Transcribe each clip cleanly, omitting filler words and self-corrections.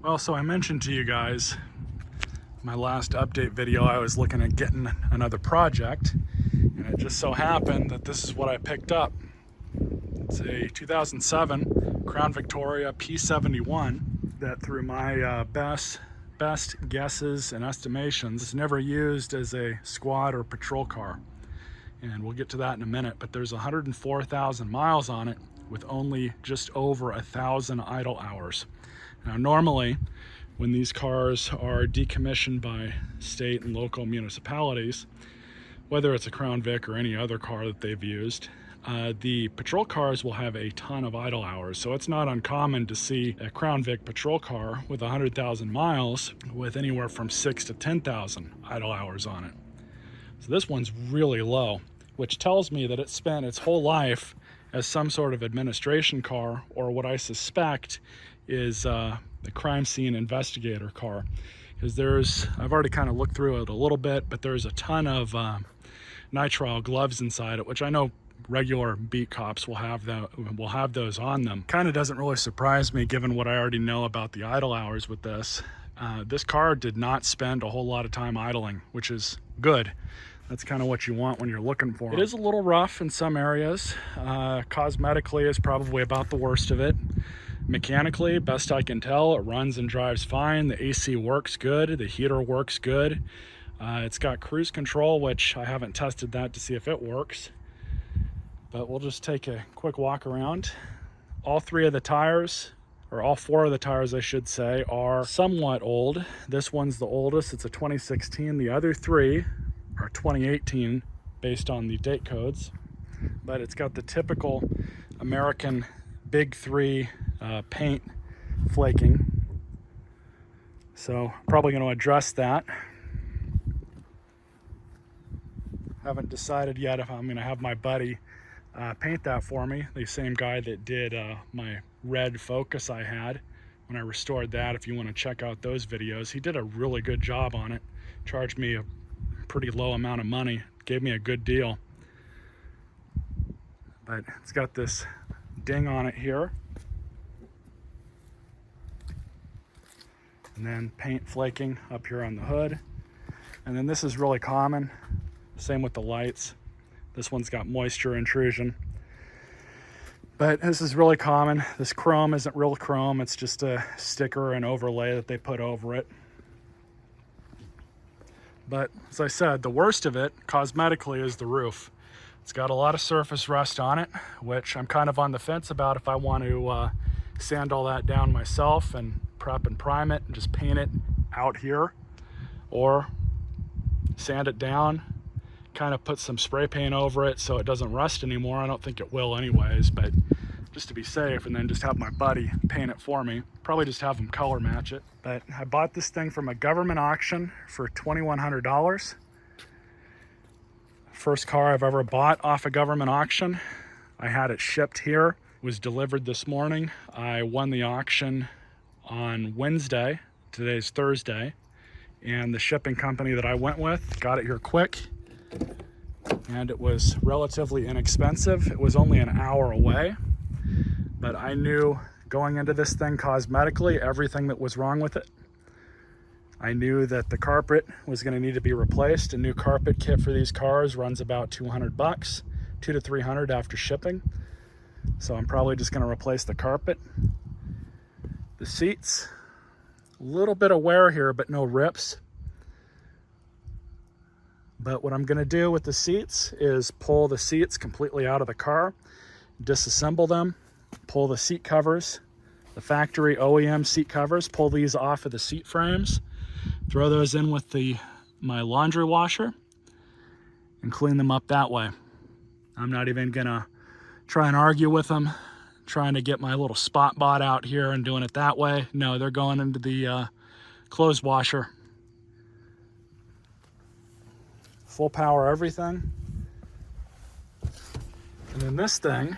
Well, so I mentioned to you guys my last update video, I was looking at getting another project, and it just so happened that this is what I picked up. It's a 2007 Crown Victoria P71 that, through my best guesses and estimations, is never used as a squad or patrol car. And we'll get to that in a minute, but there's 104,000 miles on it with only just over 1,000 idle hours. Now, normally, when these cars are decommissioned by state and local municipalities, whether it's a Crown Vic or any other car that they've used, the patrol cars will have a ton of idle hours. So it's not uncommon to see a Crown Vic patrol car with 100,000 miles with anywhere from 6 to 10,000 idle hours on it. So this one's really low, which tells me that it spent its whole life as some sort of administration car, or what I suspect is the crime scene investigator car. Because I've already kind of looked through it a little bit, but there's a ton of nitrile gloves inside it, which I know regular beat cops will have those on them. Kind of doesn't really surprise me given what I already know about the idle hours with this. This car did not spend a whole lot of time idling, which is good. That's kind of what you want when you're looking for them. It is a little rough in some areas. Cosmetically is probably about the worst of it. Mechanically, best I can tell, it runs and drives fine. The AC works good. The heater works good. It's got cruise control, which I haven't tested that to see if it works. But we'll just take a quick walk around. All three of the tires, or all four of the tires I should say, are somewhat old. This one's the oldest. It's a 2016. The other three are 2018 based on the date codes. But it's got the typical American Big Three paint flaking. So I'm probably going to address that. Haven't decided yet if I'm going to have my buddy paint that for me. The same guy that did my red Focus I had when I restored that. If you want to check out those videos, he did a really good job on it. Charged me a pretty low amount of money. Gave me a good deal. But it's got this ding on it here. And then paint flaking up here on the hood. And then this is really common. Same with the lights. This one's got moisture intrusion. But this is really common. This chrome isn't real chrome. It's just a sticker and overlay that they put over it. But as I said, the worst of it cosmetically is the roof. It's got a lot of surface rust on it, which I'm kind of on the fence about if I want to sand all that down myself and prep and prime it and just paint it out here, or sand it down, kind of put some spray paint over it so it doesn't rust anymore. I don't think it will anyways, but just to be safe, and then just have my buddy paint it for me. Probably just have him color match it. But I bought this thing from a government auction for $2,100. First car I've ever bought off a government auction. I had it shipped here, was delivered this morning. I won the auction on Wednesday. Today's Thursday. And the shipping company that I went with got it here quick. And it was relatively inexpensive. It was only an hour away. But I knew going into this thing cosmetically everything that was wrong with it. I knew that the carpet was going to need to be replaced. A new carpet kit for these cars runs about $200, $200 to $300 after shipping. So I'm probably just going to replace the carpet. The seats, a little bit of wear here, but no rips. But what I'm going to do with the seats is pull the seats completely out of the car, disassemble them, pull the seat covers, the factory OEM seat covers, pull these off of the seat frames, throw those in with my laundry washer, and clean them up that way. I'm not even going to try and argue with them, trying to get my little spot bot out here and doing it that way. No, they're going into the clothes washer. Full power everything. And then this thing,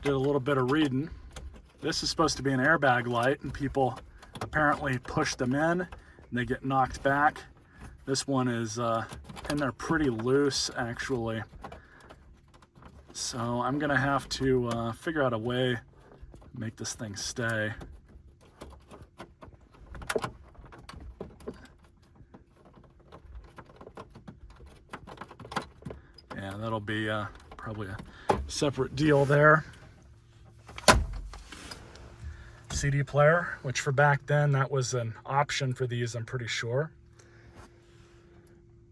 did a little bit of reading. This is supposed to be an airbag light, and people apparently push them in and they get knocked back. This one is in there pretty loose actually. So I'm gonna have to figure out a way to make this thing stay. that'll be probably a separate deal there. CD player, which for back then, that was an option for these, I'm pretty sure.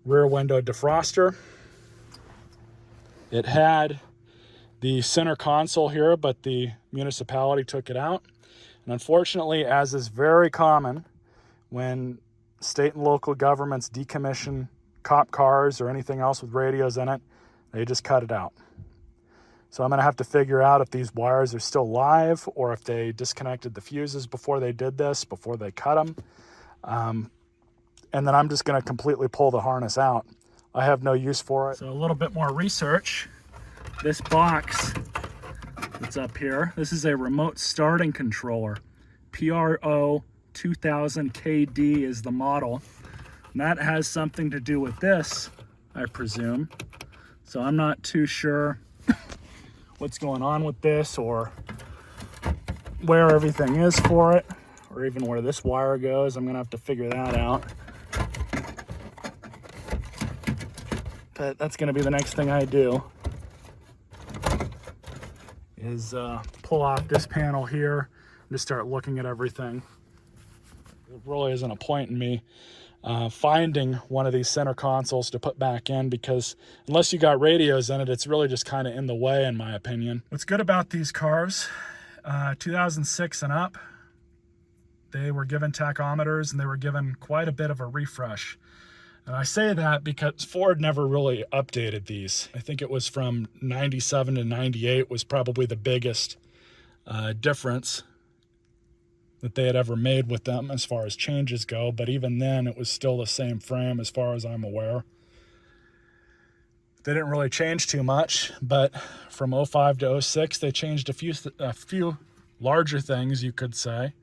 Rear window defroster. It had the center console here, but the municipality took it out. And unfortunately, as is very common when state and local governments decommission cop cars or anything else with radios in it, they just cut it out. So I'm going to have to figure out if these wires are still live or if they disconnected the fuses before they did this, before they cut them. And then I'm just going to completely pull the harness out. I have no use for it. So a little bit more research. This box that's up here, this is a remote starting controller. PRO 2000KD is the model. And that has something to do with this, I presume. So I'm not too sure what's going on with this or where everything is for it, or even where this wire goes. I'm gonna have to figure that out. But that's gonna be the next thing I do, is pull off this panel here and just start looking at everything. There really isn't a point in me finding one of these center consoles to put back in, because unless you got radios in it, it's really just kind of in the way, in my opinion. What's good about these cars, 2006 and up, they were given tachometers and they were given quite a bit of a refresh. And I say that because Ford never really updated these. I think it was from 97 to 98 was probably the biggest difference that they had ever made with them as far as changes go. But even then, it was still the same frame as far as I'm aware. They didn't really change too much, but from 05 to 06, they changed a few larger things, you could say.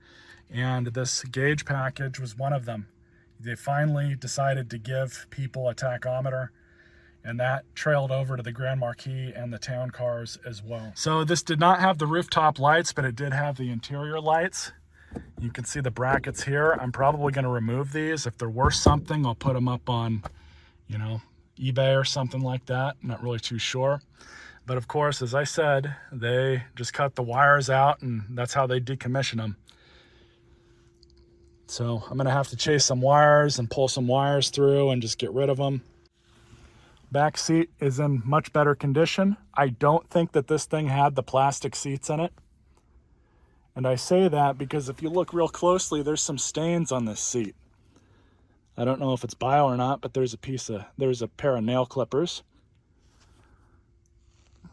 And this gauge package was one of them. They finally decided to give people a tachometer, and that trailed over to the Grand Marquis and the town cars as well. So this did not have the rooftop lights, but it did have the interior lights. You can see the brackets here. I'm probably going to remove these. If they're worth something, I'll put them up on, you know, eBay or something like that. I'm not really too sure. But of course, as I said, they just cut the wires out, and that's how they decommission them. So I'm going to have to chase some wires and pull some wires through and just get rid of them. Back seat is in much better condition. I don't think that this thing had the plastic seats in it. And I say that because if you look real closely, there's some stains on this seat. I don't know if it's bio or not, but there's a pair of nail clippers.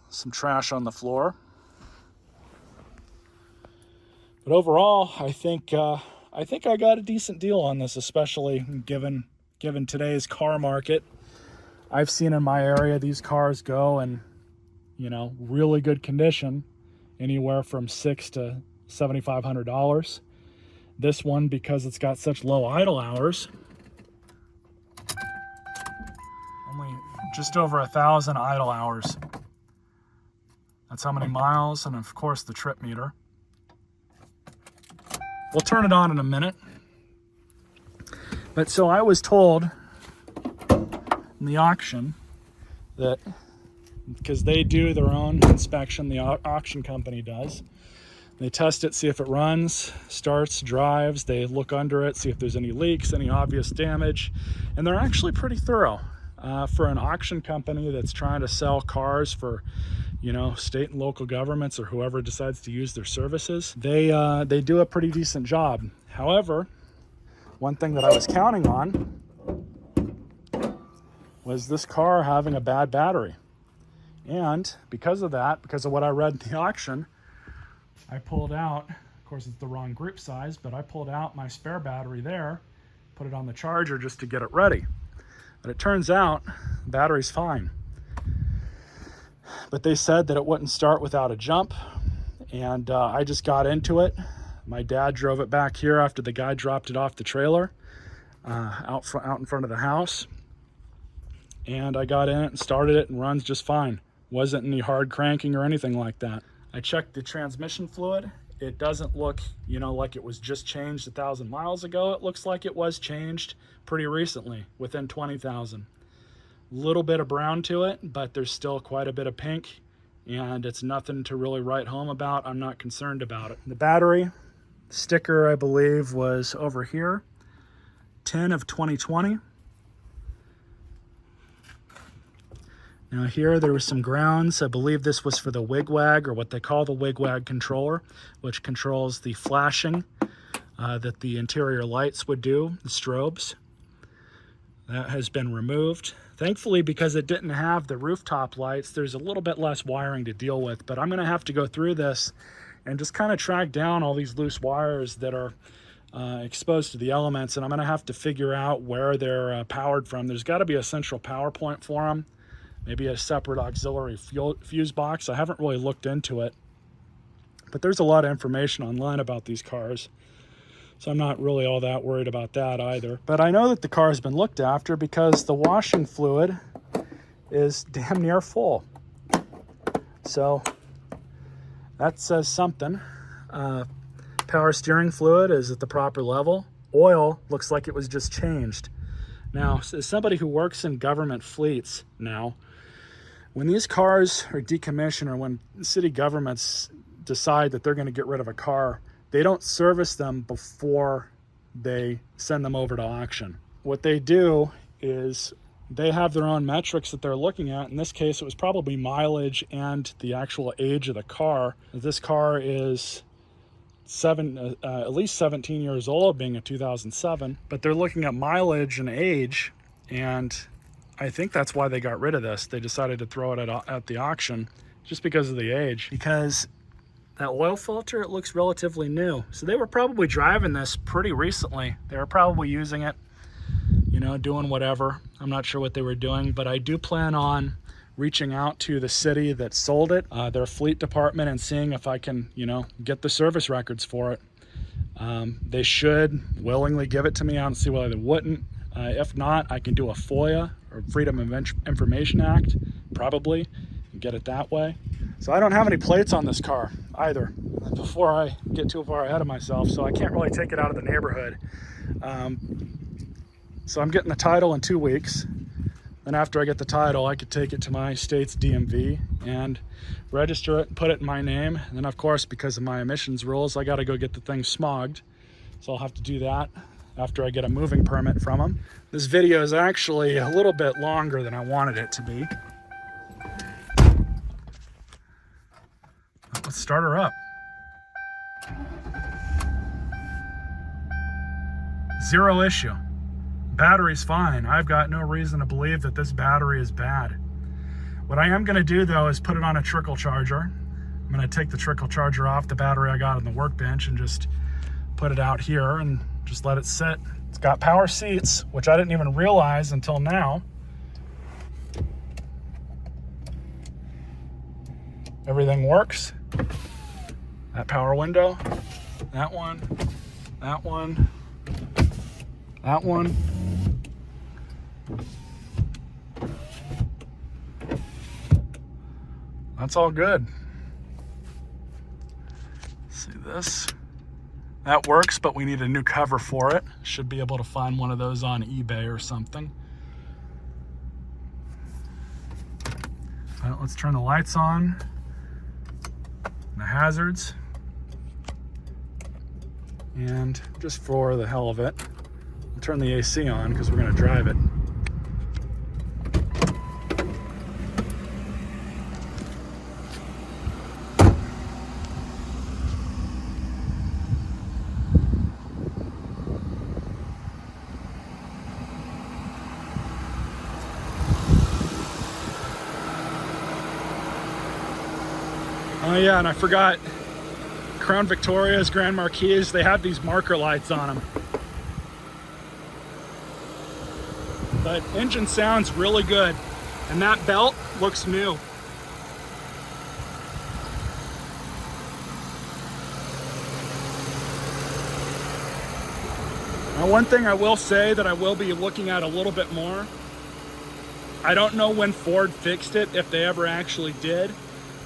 Some trash on the floor. But overall, I think I got a decent deal on this, especially given today's car market. I've seen in my area these cars go in, you know, really good condition, anywhere from $600 to $7,500. This one, because it's got such low idle hours, only just over 1,000 idle hours. That's how many miles, and of course the trip meter. We'll turn it on in a minute. But so I was told in the auction that, because they do their own inspection, the auction company does, they test it, see if it runs, starts, drives, they look under it, see if there's any leaks, any obvious damage, and they're actually pretty thorough. For an auction company that's trying to sell cars for, you know, state and local governments or whoever decides to use their services, they do a pretty decent job. However, one thing that I was counting on was this car having a bad battery. And because of that, because of what I read in the auction, I pulled out, of course it's the wrong group size, but I pulled out my spare battery there, put it on the charger just to get it ready. But it turns out the battery's fine. But they said that it wouldn't start without a jump, and I just got into it. My dad drove it back here after the guy dropped it off the trailer out in front of the house, and I got in it and started it, and runs just fine. Wasn't any hard cranking or anything like that. I checked the transmission fluid. It doesn't look, you know, like it was just changed 1,000 miles ago. It looks like it was changed pretty recently, within 20,000. Little bit of brown to it, but there's still quite a bit of pink, and it's nothing to really write home about. I'm not concerned about it. The battery sticker, I believe, was over here, 10 of 2020. Now here there was some grounds. I believe this was for the wigwag, or what they call the wigwag controller, which controls the flashing that the interior lights would do, the strobes. That has been removed. Thankfully, because it didn't have the rooftop lights, there's a little bit less wiring to deal with, but I'm gonna have to go through this and just kind of track down all these loose wires that are exposed to the elements, and I'm gonna have to figure out where they're powered from. There's gotta be a central power point for them, maybe a separate auxiliary fuse box. I haven't really looked into it, but there's a lot of information online about these cars, so I'm not really all that worried about that either. But I know that the car has been looked after because the washing fluid is damn near full. So that says something. Power steering fluid is at the proper level. Oil looks like it was just changed. Now, as somebody who works in government fleets now, when these cars are decommissioned, or when city governments decide that they're going to get rid of a car, they don't service them before they send them over to auction. What they do is they have their own metrics that they're looking at. In this case, it was probably mileage and the actual age of the car. This car is at least 17 years old, being a 2007, but they're looking at mileage and age, and I think that's why they got rid of this. They decided to throw it at the auction just because of the age, because that oil filter, it looks relatively new. So they were probably driving this pretty recently. They were probably using it, you know, doing whatever. I'm not sure what they were doing, but I do plan on reaching out to the city that sold it, their fleet department, and seeing if I can, you know, get the service records for it. They should willingly give it to me. I don't see why they wouldn't. If not, I can do a FOIA, or Freedom of Information Act, probably, and get it that way. So I don't have any plates on this car either, before I get too far ahead of myself, so I can't really take it out of the neighborhood. So I'm getting the title in 2 weeks. Then after I get the title, I could take it to my state's DMV and register it and put it in my name. And then, of course, because of my emissions rules, I got to go get the thing smogged. So I'll have to do that after I get a moving permit from them. This video is actually a little bit longer than I wanted it to be. Let's start her up. Zero issue. Battery's fine. I've got no reason to believe that this battery is bad. What I am going to do, though, is put it on a trickle charger. I'm going to take the trickle charger off the battery I got on the workbench and just put it out here and just let it sit. It's got power seats, which I didn't even realize until now. Everything works. That power window, that one, that one, that one. That's all good. See this? That works, but we need a new cover for it. Should be able to find one of those on eBay or something. Well, let's turn the lights on. The hazards. And just for the hell of it, I'll turn the AC on because we're going to drive it. Oh yeah, and I forgot, Crown Victoria's, Grand Marquis, they have these marker lights on them. But engine sounds really good, and that belt looks new. Now, one thing I will say that I will be looking at a little bit more, I don't know when Ford fixed it, if they ever actually did,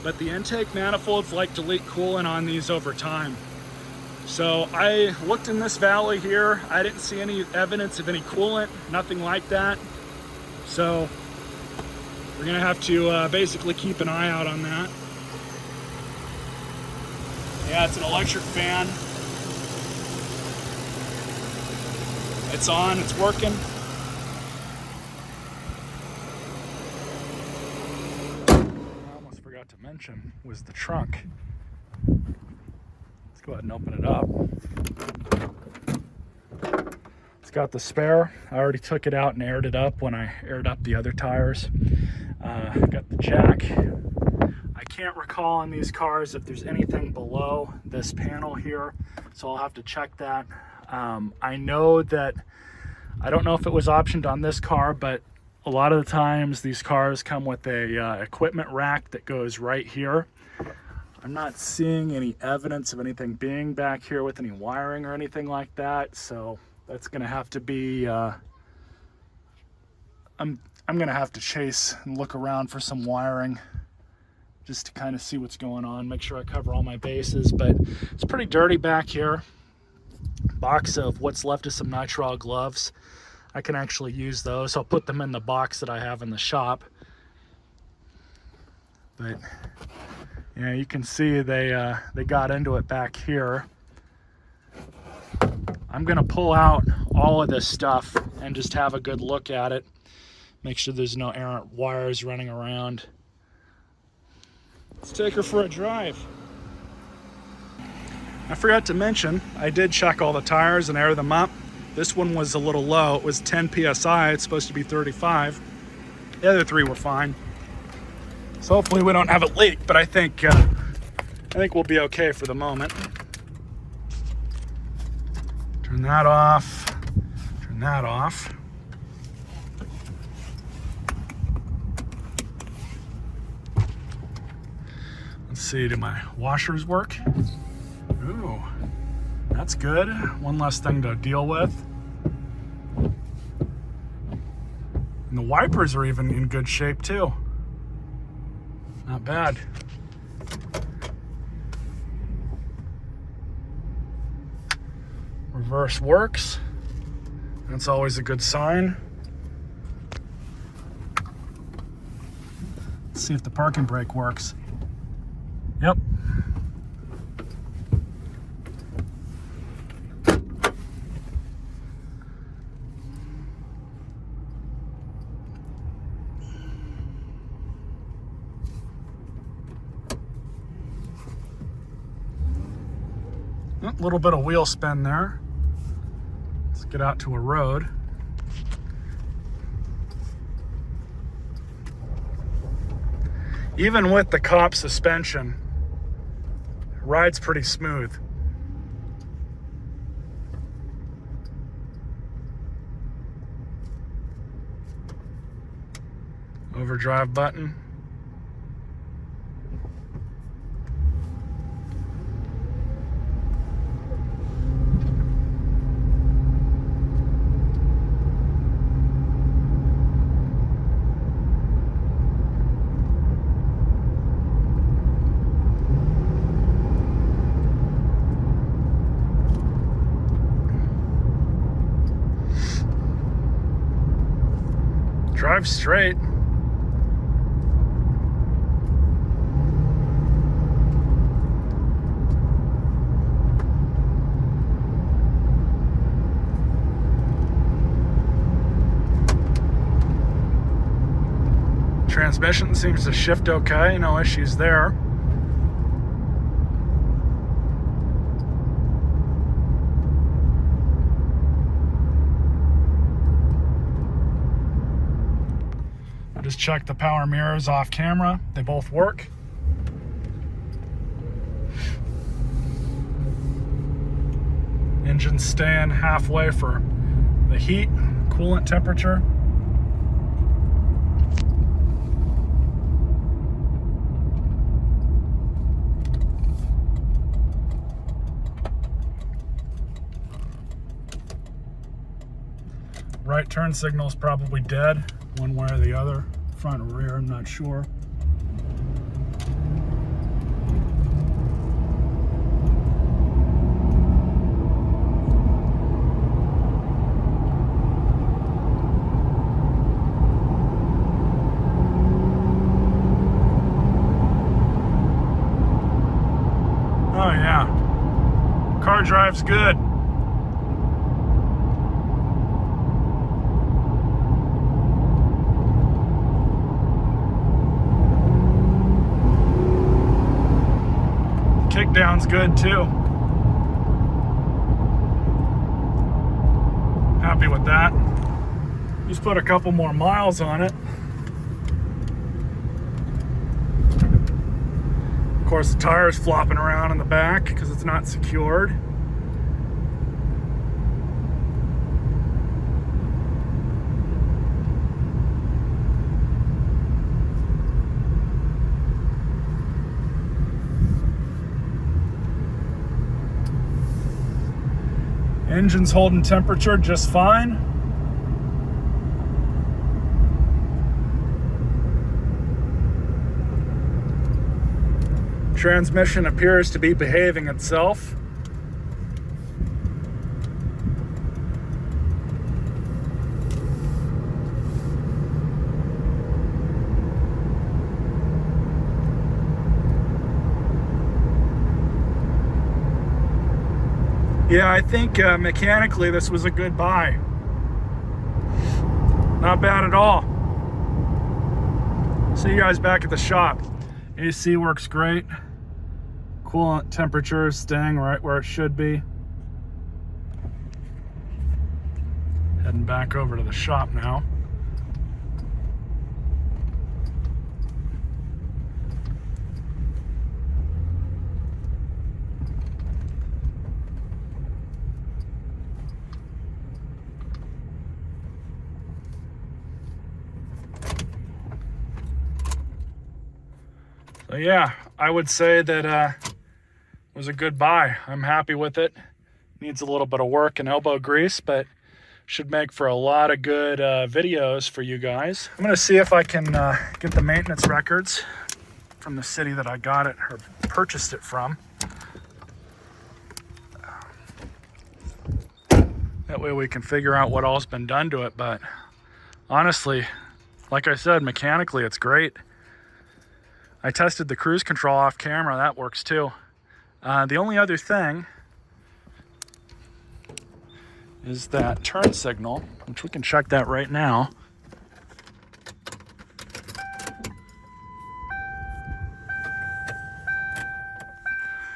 but the intake manifolds like to leak coolant on these over time. So I looked in this valley here, I didn't see any evidence of any coolant, nothing like that. So We're gonna have to basically keep an eye out on that. Yeah, it's an electric fan. It's on, it's working. I almost forgot to mention was the trunk. Let's go ahead and open it up. It's got the spare. I already took it out and aired it up when I aired up the other tires. Got the jack. I can't recall on these cars if there's anything below this panel here, so I'll have to check that. I know that, I don't know if it was optioned on this car, but a lot of the times these cars come with a equipment rack that goes right here. I'm not seeing any evidence of anything being back here with any wiring or anything like that, so that's gonna have to be, I'm gonna have to chase and look around for some wiring just to kind of see what's going on, make sure I cover all my bases. But it's pretty dirty back here. Box of what's left of some nitrile gloves. I can actually use those. I'll put them in the box that I have in the shop. But yeah, you can see they got into it back here. I'm gonna pull out all of this stuff and just have a good look at it. Make sure there's no errant wires running around. Let's take her for a drive. I forgot to mention, I did check all the tires and air them up. This one was a little low. It was 10 PSI, it's supposed to be 35. The other three were fine. So hopefully we don't have it leak, but I think we'll be okay for the moment. Turn that off, turn that off. Let's see, do my washers work? Ooh, that's good. One less thing to deal with. And the wipers are even in good shape too. Not bad. Reverse works. That's always a good sign. Let's see if the parking brake works. Yep. A little bit of wheel spin there. Let's get out to a road. Even with the cop suspension, ride's pretty smooth. Overdrive button. Drive straight. Transmission seems to shift okay, no issues there. Just check the power mirrors off camera. They both work. Engine's staying halfway for the heat, coolant temperature. Right turn signal is probably dead, one way or the other. Front or rear, I'm not sure. drive's good. Kickdown's good too. Happy with that. Just put a couple more miles on it. Of course, the tire's flopping around in the back because it's not secured. Engine's holding temperature just fine. Transmission appears to be behaving itself. Yeah, I think mechanically this was a good buy. Not bad at all. See you guys back at the shop. AC works great. Coolant temperature is staying right where it should be. Heading back over to the shop now. So yeah, I would say that it was a good buy. I'm happy with it. Needs a little bit of work and elbow grease, but should make for a lot of good videos for you guys. I'm gonna see if I can get the maintenance records from the city that I got it or purchased it from. That way we can figure out what all's been done to it. But honestly, like I said, mechanically it's great. I tested the cruise control off camera, that works too. The only other thing is that turn signal, which we can check that right now.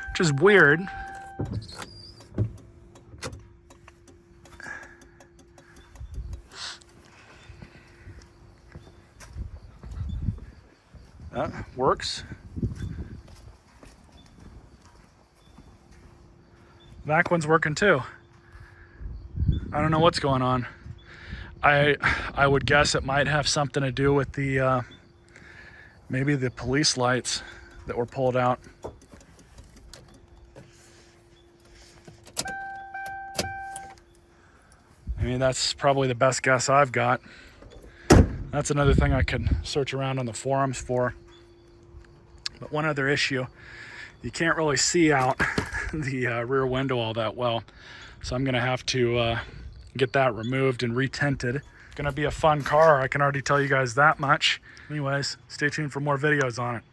Which is weird. That works. Back one's working too. I don't know what's going on. I would guess it might have something to do with the maybe the police lights that were pulled out. I mean, that's probably the best guess I've got. That's another thing I could search around on the forums for. But one other issue, you can't really see out the rear window all that well. So I'm gonna have to get that removed and retinted. It's gonna be a fun car, I can already tell you guys that much. Anyways, stay tuned for more videos on it.